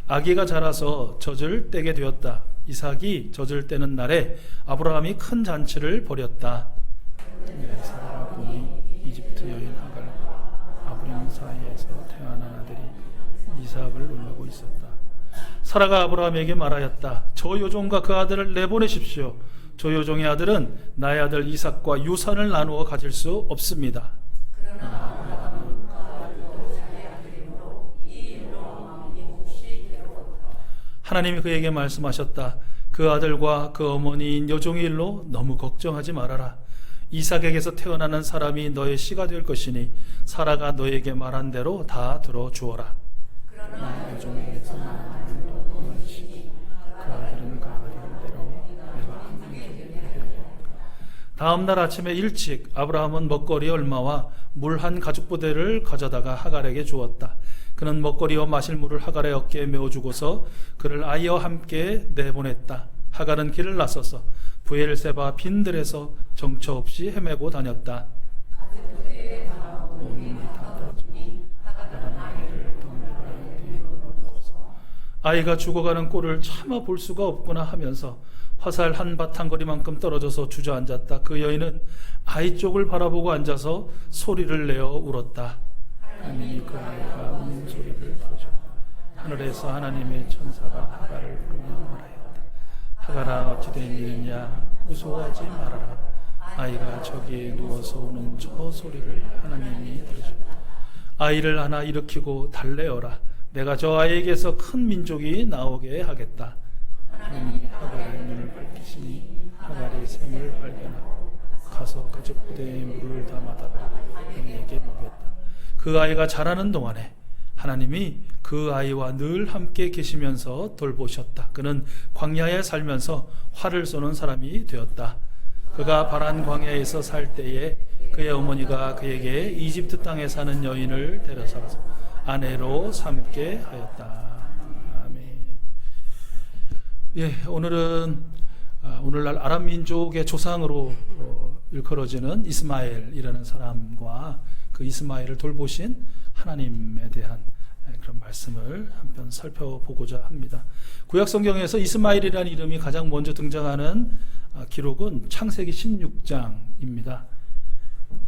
아기가 자라서 젖을 떼게 되었다. 이삭이 젖을 떼는 날에 아브라함이 큰 잔치를 벌였다. 사라가 보니 이집트 여인 하갈과 아브람 사이에서 태어난 아들이 이삭을 놀라고 있었다. 사라가 아브라함에게 말하였다. 저 요종과 그 아들을 내보내십시오. 저 요종의 아들은 나의 아들 이삭과 유산을 나누어 가질 수 없습니다. 하나님이 그에게 말씀하셨다. 그 아들과 그 어머니인 여종의 일로 너무 걱정하지 말아라. 이삭에게서 태어나는 사람이 너의 씨가 될 것이니 사라가 너에게 말한 대로 다 들어주어라. 그러나 여종에게서 나는 또 어머니시니 그 아들은 그 아들대로 내가 하나님께. 다음 날 아침에 일찍 아브라함은 먹거리 얼마와 물 한 가죽부대를 가져다가 하갈에게 주었다. 그는 먹거리와 마실 물을 하갈의 어깨에 메어주고서 그를 아이와 함께 내보냈다. 하갈은 길을 나서서 브엘세바 빈들에서 정처 없이 헤매고 다녔다. 아이가 죽어가는 꼴을 차마 볼 수가 없구나 하면서 화살 한 바탕거리만큼 떨어져서 주저앉았다. 그 여인은 아이 쪽을 바라보고 앉아서 소리를 내어 울었다. 하나님이 그 아이가 우는 소리를 들으셨다. 하늘에서 하나님의 천사가 하갈을 부르며 말하였다. 하갈아, 어찌 된 일이냐? 무서워하지 말아라. 아이가 저기에 누워서 우는 저 소리를 하나님이 들으셨다. 아이를 하나 일으키고 달래어라. 내가 저 아이에게서 큰 민족이 나오게 하겠다. 하나님이 하갈의 눈을 밝히시니 하갈이 샘을 발견하고 가서 가죽부대에 물을 담아다가 그에게 먹였다. 그 아이가 자라는 동안에 하나님이 그 아이와 늘 함께 계시면서 돌보셨다. 그는 광야에 살면서 활을 쏘는 사람이 되었다. 그가 바란 광야에서 살 때에 그의 어머니가 그에게 이집트 땅에 사는 여인을 데려서 아내로 삼게 하였다. 아멘. 예, 오늘은 오늘날 아람 민족의 조상으로 일컬어지는 이스마엘이라는 사람과 그 이스마엘을 돌보신 하나님에 대한 그런 말씀을 한편 살펴보고자 합니다. 구약 성경에서 이스마엘이라는 이름이 가장 먼저 등장하는 기록은 창세기 16장입니다.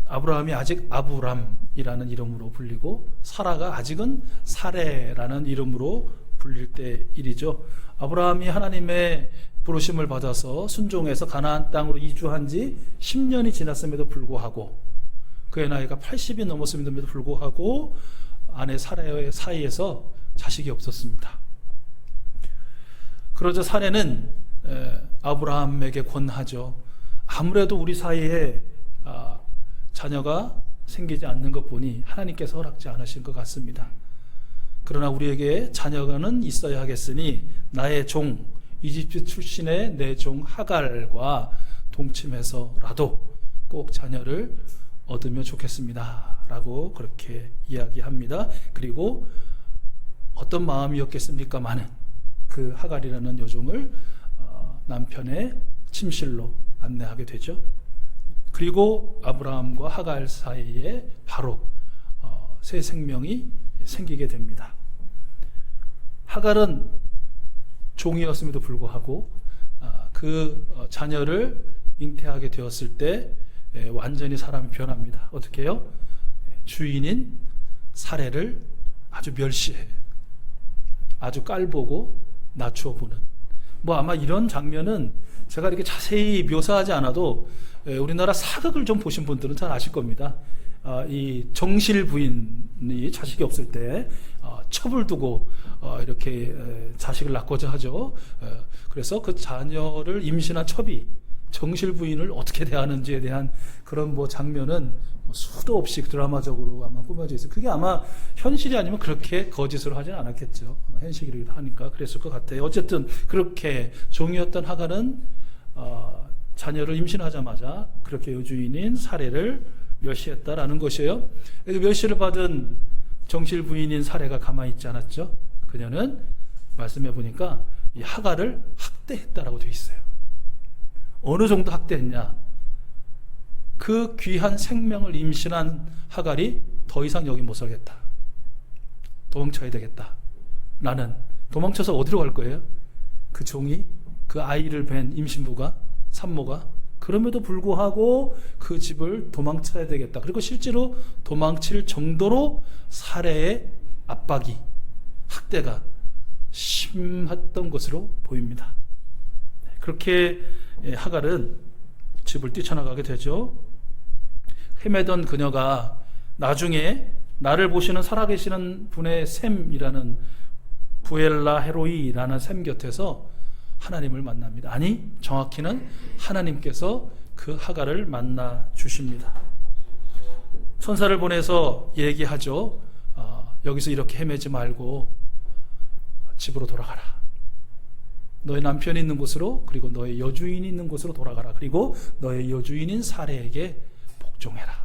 아브라함이 아직 아브람이라는 이름으로 불리고 사라가 아직은 사레라는 이름으로 불릴 때 일이죠. 아브라함이 하나님의 부르심을 받아서 순종해서 가나안 땅으로 이주한 지 10년이 지났음에도 불구하고 그의 나이가 80이 넘었음에도 불구하고 아내 사라의 사이에서 자식이 없었습니다. 그러자 사레는 아브라함에게 권하죠. 아무래도 우리 사이에 자녀가 생기지 않는 것 보니 하나님께서 허락지 않으신 것 같습니다. 그러나 우리에게 자녀가는 있어야 하겠으니 나의 종 이집트 출신의 내 종 하갈과 동침해서라도 꼭 자녀를 얻으면 좋겠습니다 라고 그렇게 이야기합니다. 그리고 어떤 마음이었겠습니까마는 그 하갈이라는 여종을 남편의 침실로 안내하게 되죠. 그리고 아브라함과 하갈 사이에 바로 새 생명이 생기게 됩니다. 하갈은 종이었음에도 불구하고 그 자녀를 잉태하게 되었을 때 완전히 사람이 변합니다. 어떻게 해요? 주인인 사레를 아주 멸시해요. 아주 깔보고 낮추어 보는. 뭐 아마 이런 장면은 제가 이렇게 자세히 묘사하지 않아도 우리나라 사극을 좀 보신 분들은 잘 아실 겁니다. 이 정실 부인이 자식이 없을 때 첩을 두고 이렇게 자식을 낳고자 하죠. 그래서 그 자녀를 임신한 첩이 정실 부인을 어떻게 대하는지에 대한 그런 뭐 장면은 수도 없이 드라마적으로 아마 꾸며져 있어요. 그게 아마 현실이 아니면 그렇게 거짓으로 하지는 않았겠죠. 현실이기도 하니까 그랬을 것 같아요. 어쨌든 그렇게 종이었던 하갈은 자녀를 임신하자마자 그렇게 여주인인 사레를 멸시했다라는 것이에요. 멸시를 받은 정실 부인인 사레가 가만히 있지 않았죠. 그녀는 말씀해 보니까 이 하갈을 학대했다라고 되어 있어요. 어느 정도 학대했냐? 그 귀한 생명을 임신한 하갈이 더 이상 여기 못 살겠다. 도망쳐야 되겠다. 나는 도망쳐서 어디로 갈 거예요? 그 종이, 그 아이를 뵌 임신부가, 산모가. 그럼에도 불구하고 그 집을 도망쳐야 되겠다. 그리고 실제로 도망칠 정도로 살해의 압박이, 학대가 심했던 것으로 보입니다. 그렇게 하갈은 집을 뛰쳐나가게 되죠. 헤매던 그녀가 나중에 나를 보시는 살아계시는 분의 셈이라는 부엘라 헤로이라는 셈 곁에서 하나님을 만납니다. 아니, 정확히는 하나님께서 그 하갈을 만나 주십니다. 천사를 보내서 얘기하죠. 여기서 이렇게 헤매지 말고 집으로 돌아가라. 너의 남편이 있는 곳으로, 그리고 너의 여주인이 있는 곳으로 돌아가라. 그리고 너의 여주인인 사레에게 복종해라.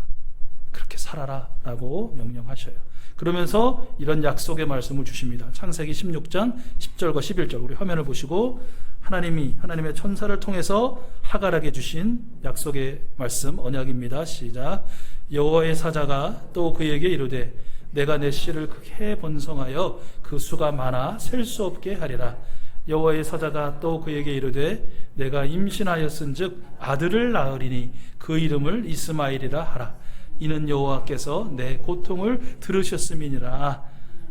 그렇게 살아라 라고 명령하셔요. 그러면서 이런 약속의 말씀을 주십니다. 창세기 16장 10절과 11절, 우리 화면을 보시고 하나님의 천사를 통해서 하갈에게 주신 약속의 말씀, 언약입니다. 시작. 여호와의 사자가 또 그에게 이르되 내가 내 씨를 크게 번성하여 그 수가 많아 셀 수 없게 하리라. 여호와의 사자가 또 그에게 이르되 내가 임신하였은즉 아들을 낳으리니 그 이름을 이스마엘이라 하라. 이는 여호와께서 내 고통을 들으셨음이니라.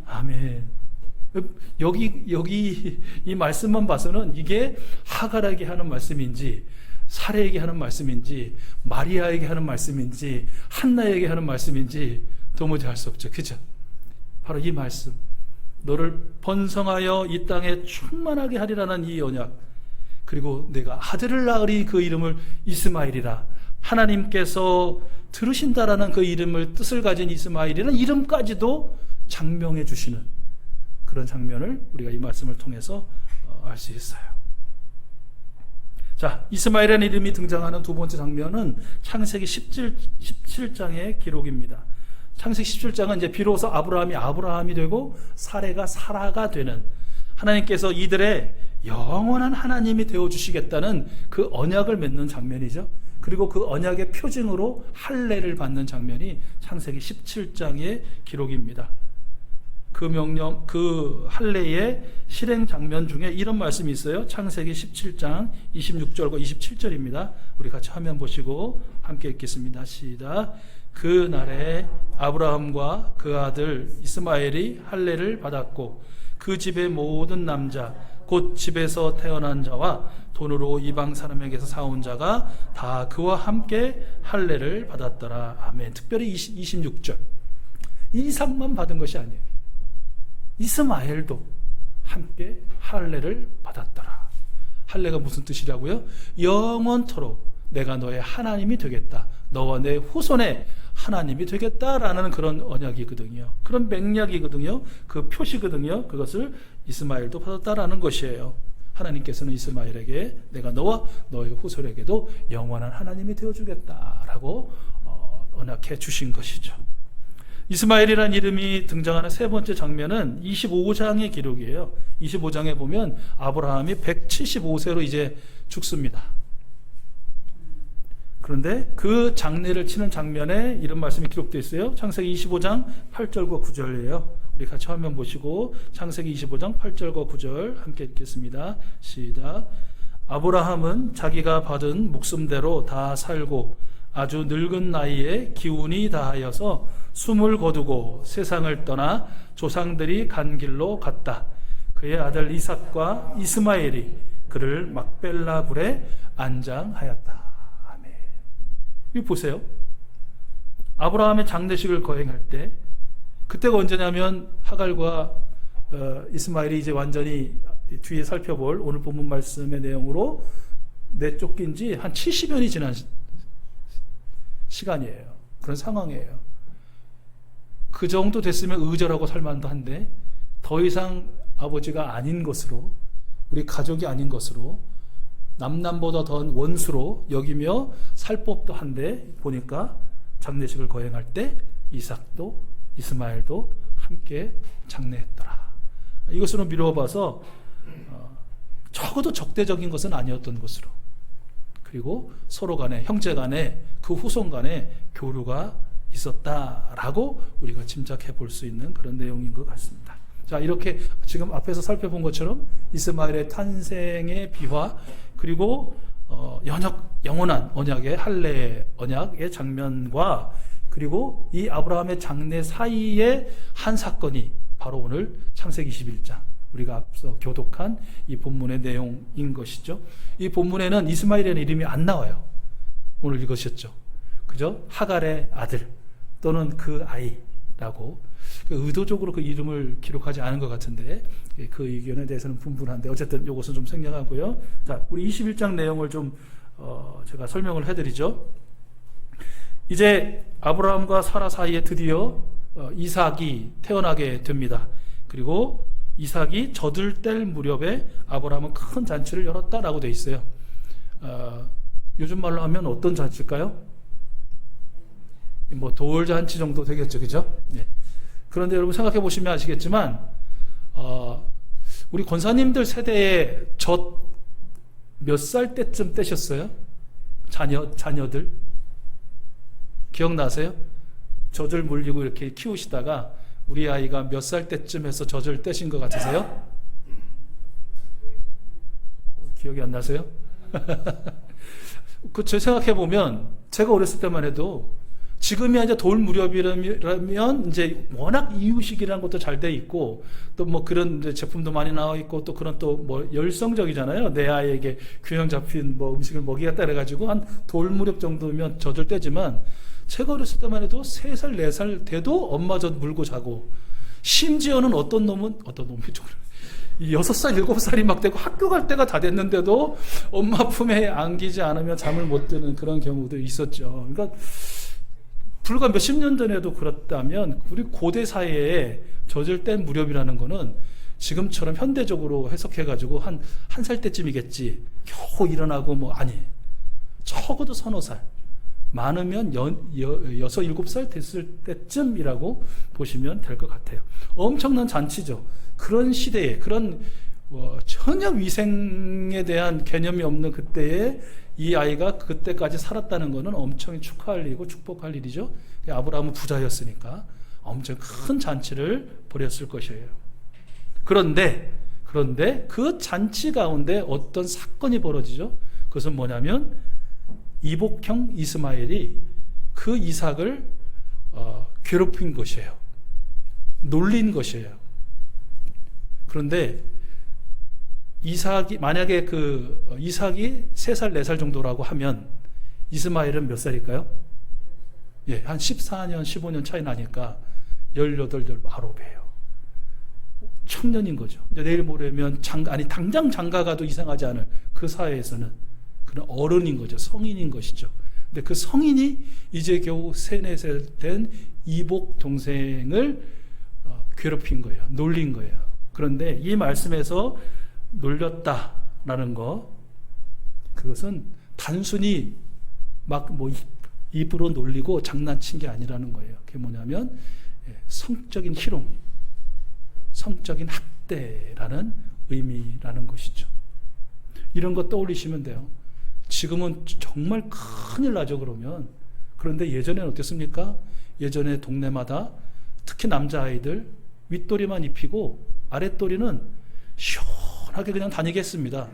아멘. 여기 이 말씀만 봐서는 이게 하갈에게 하는 말씀인지, 사레에게 하는 말씀인지, 마리아에게 하는 말씀인지, 한나에게 하는 말씀인지 도무지 알 수 없죠. 그죠? 바로 이 말씀, 너를 번성하여 이 땅에 충만하게 하리라는 이 언약, 그리고 내가 아들을 낳으리 그 이름을 이스마엘이라. 하나님께서 들으신다라는 그 이름을, 뜻을 가진 이스마엘이라는 이름까지도 장명해 주시는 그런 장면을 우리가 이 말씀을 통해서 알 수 있어요. 자, 이스마엘이라는 이름이 등장하는 두 번째 장면은 창세기 17장의 기록입니다. 창세기 17장은 이제 비로소 아브라함이 되고 사레가 사라가 되는, 하나님께서 이들의 영원한 하나님이 되어주시겠다는 그 언약을 맺는 장면이죠. 그리고 그 언약의 표징으로 할례를 받는 장면이 창세기 17장의 기록입니다. 그 할례의 실행 장면 중에 이런 말씀이 있어요. 창세기 17장 26절과 27절입니다. 우리 같이 화면 보시고 함께 읽겠습니다. 시작. 그 날에 아브라함과 그 아들 이스마엘이 할례를 받았고 그 집의 모든 남자 곧 집에서 태어난 자와 돈으로 이방 사람에게서 사온 자가 다 그와 함께 할례를 받았더라. 아멘. 특별히 26절 이삭만 받은 것이 아니에요. 이스마엘도 함께 할례를 받았더라. 할례가 무슨 뜻이라고요? 영원토록 내가 너의 하나님이 되겠다. 너와 내 후손의 하나님이 되겠다라는 그런 언약이거든요. 그런 맥락이거든요. 그 표시거든요. 그것을 이스마엘도 받았다라는 것이에요. 하나님께서는 이스마엘에게 내가 너와 너의 후손에게도 영원한 하나님이 되어주겠다라고 언약해 주신 것이죠. 이스마엘이라는 이름이 등장하는 세 번째 장면은 25장의 기록이에요. 25장에 보면 아브라함이 175세로 이제 죽습니다. 그런데 그 장례를 치는 장면에 이런 말씀이 기록되어 있어요. 창세기 25장 8절과 9절이에요. 우리 같이 화면 보시고 창세기 25장 8절과 9절 함께 읽겠습니다. 시작. 아브라함은 자기가 받은 목숨대로 다 살고 아주 늙은 나이에 기운이 다하여서 숨을 거두고 세상을 떠나 조상들이 간 길로 갔다. 그의 아들 이삭과 이스마엘이 그를 막벨라 굴에 안장하였다. 아멘. 이 보세요. 아브라함의 장례식을 거행할 때, 그때가 언제냐면 하갈과 이스마엘이 이제 완전히 뒤에 살펴볼 오늘 본문 말씀의 내용으로 내쫓긴 지 한 70년이 지난 시간이에요. 그런 상황이에요. 그 정도 됐으면 의절하고 살만도 한데 더 이상 아버지가 아닌 것으로, 우리 가족이 아닌 것으로, 남남보다 더 원수로 여기며 살 법도 한데 보니까 장례식을 거행할 때 이삭도 이스마엘도 함께 장례했더라. 이것으로 미루어봐서 적어도 적대적인 것은 아니었던 것으로, 그리고 서로 간에, 형제 간에, 그 후손 간에 교류가 있었다라고 우리가 짐작해 볼 수 있는 그런 내용인 것 같습니다. 자, 이렇게 지금 앞에서 살펴본 것처럼 이스마엘의 탄생의 비화, 그리고 영원한 언약의 할례 언약의 장면과, 그리고 이 아브라함의 장래 사이의 한 사건이 바로 오늘 창세기 21장, 우리가 앞서 교독한 이 본문의 내용인 것이죠. 이 본문에는 이스마엘이라는 이름이 안 나와요. 오늘 읽으셨죠? 그죠? 하갈의 아들 또는 그 아이라고 의도적으로 그 이름을 기록하지 않은 것 같은데, 그 의견에 대해서는 분분한데 어쨌든 이것은 좀 생략하고요. 자, 우리 21장 내용을 좀 제가 설명을 해드리죠. 이제 아브라함과 사라 사이에 드디어 이삭이 태어나게 됩니다. 그리고 이삭이 젖을 뗄 무렵에 아브라함은 큰 잔치를 열었다라고 되어 있어요. 요즘 말로 하면 어떤 잔치일까요? 뭐 돌잔치 정도 되겠죠, 그죠? 네. 그런데 여러분 생각해 보시면 아시겠지만, 우리 권사님들 세대에 젖 몇 살 때쯤 떼셨어요? 자녀들 기억나세요? 젖을 물리고 이렇게 키우시다가 우리 아이가 몇 살 때쯤 해서 젖을 떼신 것 같으세요? 기억이 안 나세요? 제 생각해 보면 제가 어렸을 때만 해도, 지금이 이제 돌 무렵이라면 이제 워낙 이유식이라는 것도 잘 돼 있고, 또 뭐 그런 이제 제품도 많이 나와 있고, 또 그런 또 뭐 열성적이잖아요. 내 아이에게 균형 잡힌 뭐 음식을 먹이겠다 그래가지고 한 돌 무렵 정도면 젖을 떼지만, 제가 어렸을 때만 해도 3살, 4살 돼도 엄마 젖 물고 자고, 심지어는 어떤 놈이 좀 6살, 7살이 막 되고 학교 갈 때가 다 됐는데도 엄마 품에 안기지 않으면 잠을 못 드는 그런 경우도 있었죠. 그러니까 불과 몇십 년 전에도 그렇다면 우리 고대 사회에 젖을 뗀 무렵이라는 거는 지금처럼 현대적으로 해석해가지고 한 살 때쯤이겠지, 겨우 일어나고 뭐, 아니, 적어도 서너 살, 많으면 6, 7살 됐을 때쯤이라고 보시면 될 것 같아요. 엄청난 잔치죠. 그런 시대에, 그런 전혀 위생에 대한 개념이 없는 그때에 이 아이가 그때까지 살았다는 것은 엄청 축하할 일이고 축복할 일이죠. 아브라함은 부자였으니까 엄청 큰 잔치를 벌였을 것이에요. 그런데 그 잔치 가운데 어떤 사건이 벌어지죠. 그것은 뭐냐면 이복형 이스마엘이 그 이삭을 괴롭힌 것이에요. 놀린 것이에요. 그런데 만약에 이삭이 3살, 4살 정도라고 하면 이스마엘은 몇 살일까요? 예, 한 14년, 15년 차이 나니까 18, 19배예요. 청년인 거죠. 내일 모레면 당장 장가가도 이상하지 않을 그 사회에서는 그런 어른인 거죠. 성인인 것이죠. 근데 그 성인이 이제 겨우 3, 4살 된 이복 동생을 괴롭힌 거예요. 놀린 거예요. 그런데 이 말씀에서 놀렸다라는 거, 그것은 단순히 막 뭐 입으로 놀리고 장난친 게 아니라는 거예요. 그게 뭐냐면 성적인 희롱, 성적인 학대라는 의미라는 것이죠. 이런 거 떠올리시면 돼요. 지금은 정말 큰일 나죠, 그러면. 그런데 예전에는 어땠습니까? 예전에 동네마다 특히 남자아이들 윗도리만 입히고 아랫도리는 시원하게 그냥 다니게 했습니다.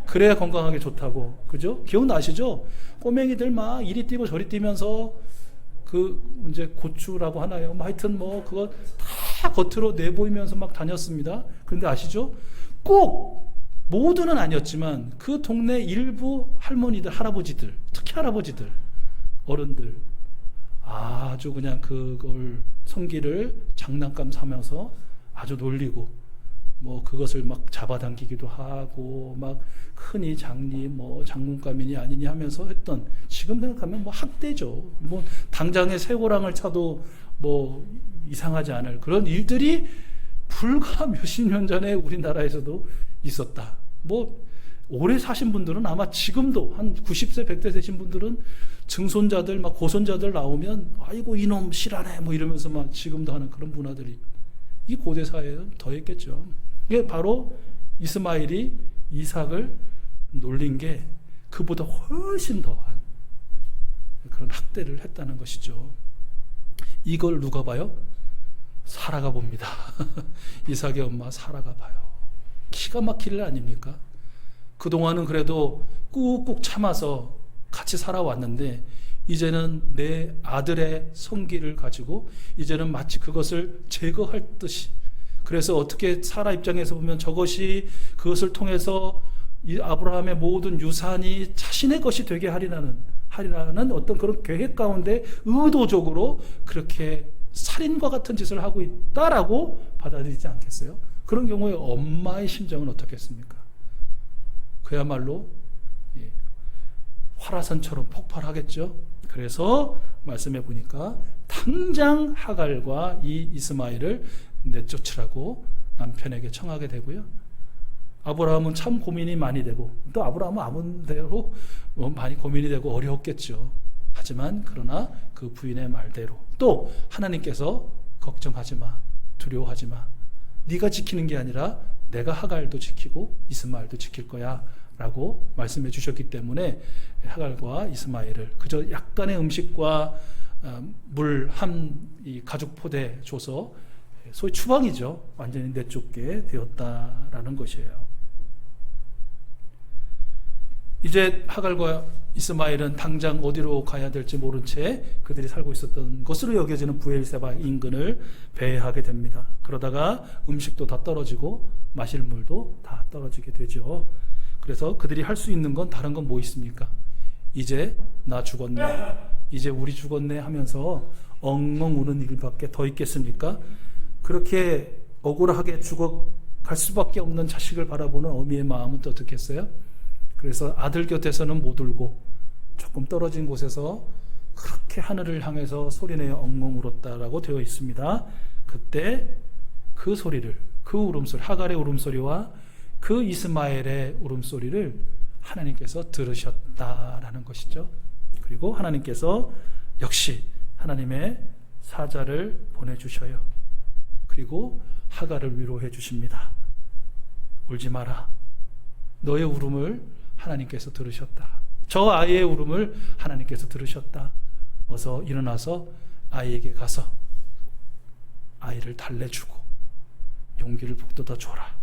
그래야 건강하게 좋다고. 그죠? 기억나시죠? 꼬맹이들 막 이리 뛰고 저리 뛰면서 이제 고추라고 하나요? 하여튼 그거 다 겉으로 내보이면서 막 다녔습니다. 그런데 아시죠? 꼭 모두는 아니었지만 그 동네 일부 할머니들, 할아버지들, 특히 할아버지들, 어른들 아주 그냥 그걸 성기를 장난감 삼아서 아주 놀리고 그것을 막 잡아당기기도 하고 막 흔히 장니 장군감이니 아니니 하면서 했던, 지금 생각하면 학대죠. 당장에 쇠고랑을 차도 이상하지 않을 그런 일들이 불과 몇십 년 전에 우리나라에서도 있었다. 오래 사신 분들은 아마 지금도 한 90세 100대 되신 분들은 증손자들 고손자들 나오면 아이고 이놈 실하네 이러면서 지금도 하는 그런 문화들이 이 고대 사회에는 더했겠죠. 이게 바로 이스마엘이 이삭을 놀린 게 그보다 훨씬 더한 그런 학대를 했다는 것이죠. 이걸 누가 봐요? 사라가 봅니다. 이삭의 엄마 사라가 봐요. 기가 막힐 일 아닙니까? 그동안은 그래도 꾹꾹 참아서 같이 살아왔는데 이제는 내 아들의 성기를 가지고 이제는 마치 그것을 제거할 듯이, 그래서 어떻게 사라 입장에서 보면 저것이 그것을 통해서 이 아브라함의 모든 유산이 자신의 것이 되게 하리라는 어떤 그런 계획 가운데 의도적으로 그렇게 살인과 같은 짓을 하고 있다라고 받아들이지 않겠어요? 그런 경우에 엄마의 심정은 어떻겠습니까? 그야말로 화라산처럼 폭발하겠죠. 그래서 말씀해 보니까 당장 하갈과 이 이스마엘을 내쫓으라고 남편에게 청하게 되고요. 아브라함은 참 고민이 많이 되고, 또 아브라함은 아무대로 많이 고민이 되고 어려웠겠죠. 하지만 그러나 그 부인의 말대로 또 하나님께서 걱정하지 마, 두려워하지 마, 네가 지키는 게 아니라 내가 하갈도 지키고 이스마엘도 지킬 거야 라고 말씀해 주셨기 때문에 하갈과 이스마엘을 그저 약간의 음식과 물 한 이 가죽 포대 줘서 소위 추방이죠. 완전히 내쫓게 되었다라는 것이에요. 이제 하갈과 이스마엘은 당장 어디로 가야 될지 모른 채 그들이 살고 있었던 것으로 여겨지는 부엘세바 인근을 배회하게 됩니다. 그러다가 음식도 다 떨어지고 마실 물도 다 떨어지게 되죠. 그래서 그들이 할 수 있는 건 다른 건 뭐 있습니까? 이제 나 죽었네, 이제 우리 죽었네 하면서 엉엉 우는 일밖에 더 있겠습니까? 그렇게 억울하게 죽어갈 수밖에 없는 자식을 바라보는 어미의 마음은 또 어떻겠어요? 그래서 아들 곁에서는 못 울고 조금 떨어진 곳에서 그렇게 하늘을 향해서 소리내어 엉엉 울었다라고 되어 있습니다. 그때 그 소리를, 그 울음소리, 하갈의 울음소리와 그 이스마엘의 울음소리를 하나님께서 들으셨다라는 것이죠. 그리고 하나님께서 역시 하나님의 사자를 보내주셔요. 그리고 하갈을 위로해 주십니다. 울지 마라. 너의 울음을 하나님께서 들으셨다. 저 아이의 울음을 하나님께서 들으셨다. 어서 일어나서 아이에게 가서 아이를 달래주고 용기를 북돋아 줘라.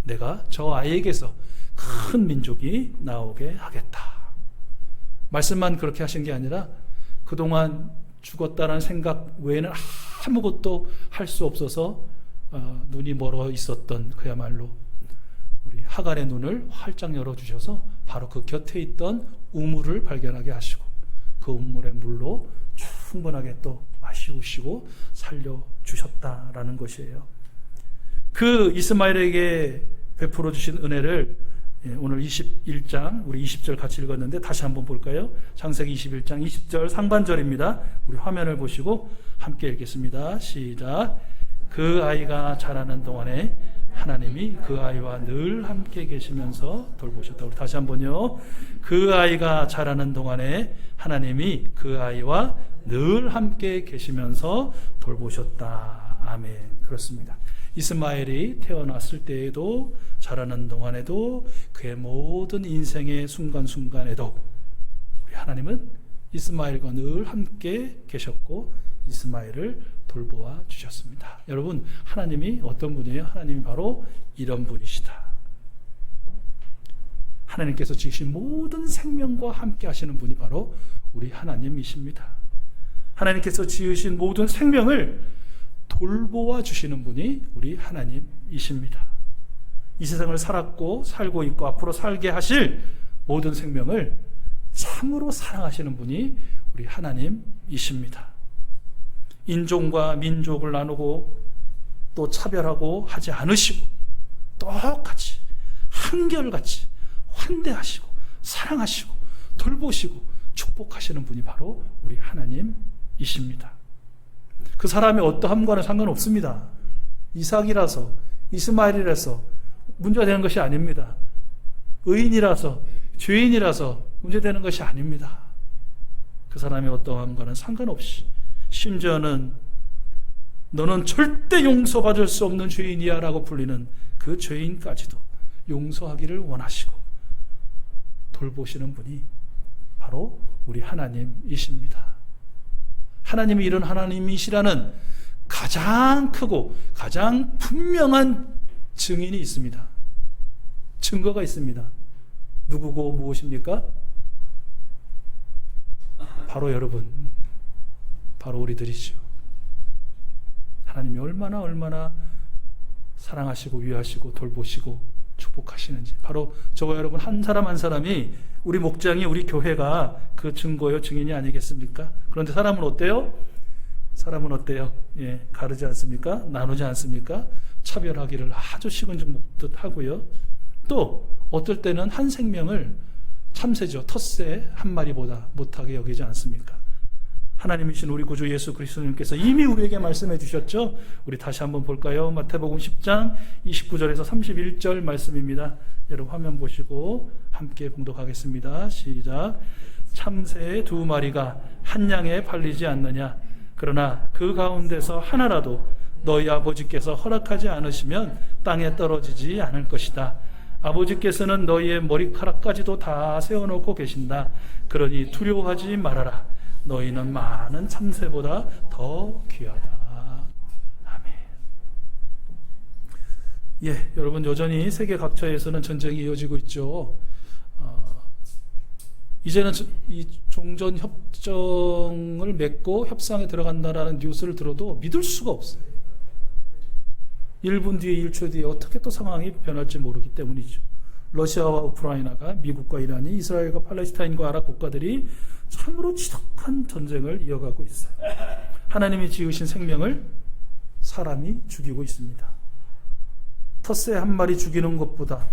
내가 저 아이에게서 큰 민족이 나오게 하겠다. 말씀만 그렇게 하신 게 아니라 그동안 죽었다는 생각 외에는 아무것도 할 수 없어서 눈이 멀어 있었던 그야말로 우리 하갈의 눈을 활짝 열어주셔서 바로 그 곁에 있던 우물을 발견하게 하시고 그 우물의 물로 충분하게 또 마시우시고 살려주셨다라는 것이에요. 그 이스마엘에게 베풀어 주신 은혜를 오늘 21장 우리 20절 같이 읽었는데 다시 한번 볼까요? 창세기 21장 20절 상반절입니다. 우리 화면을 보시고 함께 읽겠습니다. 시작. 그 아이가 자라는 동안에 하나님이 그 아이와 늘 함께 계시면서 돌보셨다. 우리 다시 한번요. 그 아이가 자라는 동안에 하나님이 그 아이와 늘 함께 계시면서 돌보셨다. 아멘. 그렇습니다. 이스마엘이 태어났을 때에도 자라는 동안에도 그의 모든 인생의 순간순간에도 우리 하나님은 이스마엘과 늘 함께 계셨고 이스마엘을 돌보아 주셨습니다. 여러분, 하나님이 어떤 분이에요? 하나님이 바로 이런 분이시다. 하나님께서 지으신 모든 생명과 함께 하시는 분이 바로 우리 하나님이십니다. 하나님께서 지으신 모든 생명을 돌보아 주시는 분이 우리 하나님이십니다. 이 세상을 살았고 살고 있고 앞으로 살게 하실 모든 생명을 참으로 사랑하시는 분이 우리 하나님이십니다. 인종과 민족을 나누고 또 차별하고 하지 않으시고 똑같이 한결같이 환대하시고 사랑하시고 돌보시고 축복하시는 분이 바로 우리 하나님이십니다. 그 사람이 어떠함과는 상관없습니다. 이삭이라서 이스마엘이라서 문제가 되는 것이 아닙니다. 의인이라서 죄인이라서 문제되는 것이 아닙니다. 그 사람이 어떠함과는 상관없이 심지어는 너는 절대 용서받을 수 없는 죄인이야 라고 불리는 그 죄인까지도 용서하기를 원하시고 돌보시는 분이 바로 우리 하나님이십니다. 하나님이 이런 하나님이시라는 가장 크고 가장 분명한 증인이 있습니다. 증거가 있습니다. 누구고 무엇입니까? 바로 여러분, 바로 우리들이죠. 하나님이 얼마나 사랑하시고 위하시고 돌보시고 축복하시는지, 바로 저와 여러분 한 사람 한 사람이, 우리 목장이, 우리 교회가 그 증거요, 증인이 아니겠습니까? 그런데 사람은 어때요? 예, 가르지 않습니까? 나누지 않습니까? 차별하기를 아주 식은죽 먹듯 하고요. 또 어떨 때는 한 생명을, 참새죠, 텃새 한 마리보다 못하게 여기지 않습니까? 하나님이신 우리 구주 예수 그리스도님께서 이미 우리에게 말씀해 주셨죠. 우리 다시 한번 볼까요? 마태복음 10장 29절에서 31절 말씀입니다. 여러분 화면 보시고 함께 봉독하겠습니다. 시작. 참새 2마리가 한 양에 팔리지 않느냐? 그러나 그 가운데서 하나라도 너희 아버지께서 허락하지 않으시면 땅에 떨어지지 않을 것이다. 아버지께서는 너희의 머리카락까지도 다 세워놓고 계신다. 그러니 두려워하지 말아라. 너희는 많은 참새보다 더 귀하다. 아멘. 예, 여러분, 여전히 세계 각처에서는 전쟁이 이어지고 있죠. 이제는 이 종전 협정을 맺고 협상에 들어간다라는 뉴스를 들어도 믿을 수가 없어요. 1분 뒤에 1초 뒤에 어떻게 또 상황이 변할지 모르기 때문이죠. 러시아와 우크라이나가, 미국과 이란이, 이스라엘과 팔레스타인과 아랍 국가들이 참으로 지독한 전쟁을 이어가고 있어요. 하나님이 지으신 생명을 사람이 죽이고 있습니다. 텃새 한 마리 죽이는 것보다,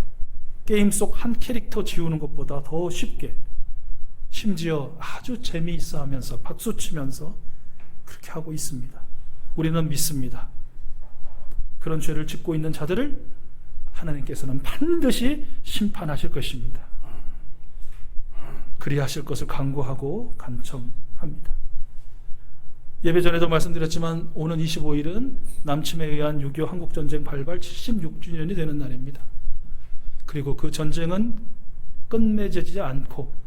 게임 속 한 캐릭터 지우는 것보다 더 쉽게, 심지어 아주 재미있어 하면서 박수치면서 그렇게 하고 있습니다. 우리는 믿습니다. 그런 죄를 짓고 있는 자들을 하나님께서는 반드시 심판하실 것입니다. 그리하실 것을 간구하고 간청합니다. 예배 전에도 말씀드렸지만 오는 25일은 남침에 의한 6.25 한국전쟁 발발 76주년이 되는 날입니다. 그리고 그 전쟁은 끝맺어지지 않고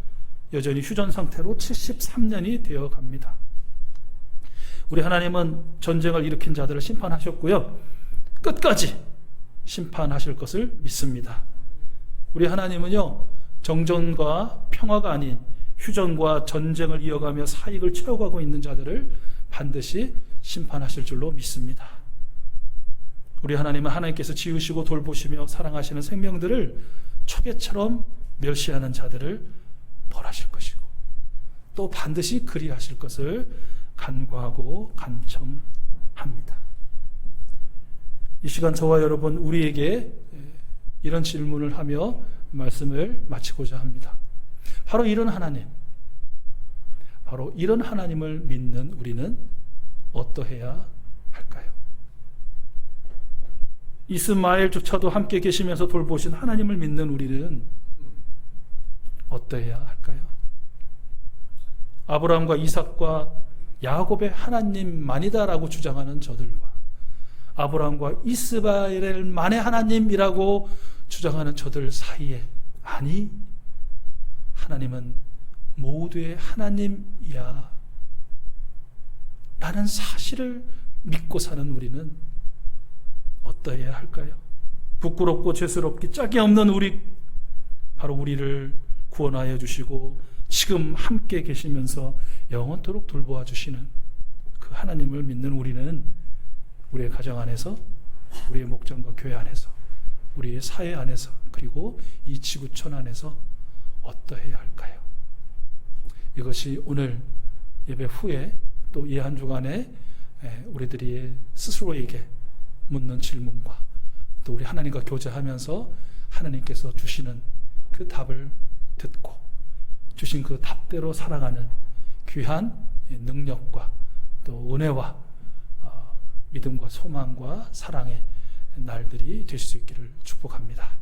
여전히 휴전 상태로 73년이 되어 갑니다. 우리 하나님은 전쟁을 일으킨 자들을 심판하셨고요, 끝까지 심판하실 것을 믿습니다. 우리 하나님은요, 정전과 평화가 아닌 휴전과 전쟁을 이어가며 사익을 채워가고 있는 자들을 반드시 심판하실 줄로 믿습니다. 우리 하나님은 하나님께서 지으시고 돌보시며 사랑하시는 생명들을 초계처럼 멸시하는 자들을 벌하실 것이고, 또 반드시 그리하실 것을 간구하고 간청합니다. 이 시간 저와 여러분, 우리에게 이런 질문을 하며 말씀을 마치고자 합니다. 바로 이런 하나님, 바로 이런 하나님을 믿는 우리는 어떠해야 할까요? 이스마엘조차도 함께 계시면서 돌보신 하나님을 믿는 우리는 어떠해야 할까요? 아브라함과 이삭과 야곱의 하나님만이다라고 주장하는 저들과, 아브라함과 이스라엘만의 하나님이라고 주장하는 저들 사이에, 아니, 하나님은 모두의 하나님이야 라는 사실을 믿고 사는 우리는 어떠해야 할까요? 부끄럽고 죄스럽기 짝이 없는 우리, 바로 우리를 구원하여 주시고 지금 함께 계시면서 영원토록 돌보아 주시는 그 하나님을 믿는 우리는 우리의 가정 안에서, 우리의 목장과 교회 안에서, 우리의 사회 안에서, 그리고 이 지구촌 안에서 어떠해야 할까요? 이것이 오늘 예배 후에 또 이 한 주간에 우리들이 스스로에게 묻는 질문과, 또 우리 하나님과 교제하면서 하나님께서 주시는 그 답을 듣고 주신 그 답대로 살아가는 귀한 능력과 또 은혜와 믿음과 소망과 사랑의 날들이 될 수 있기를 축복합니다.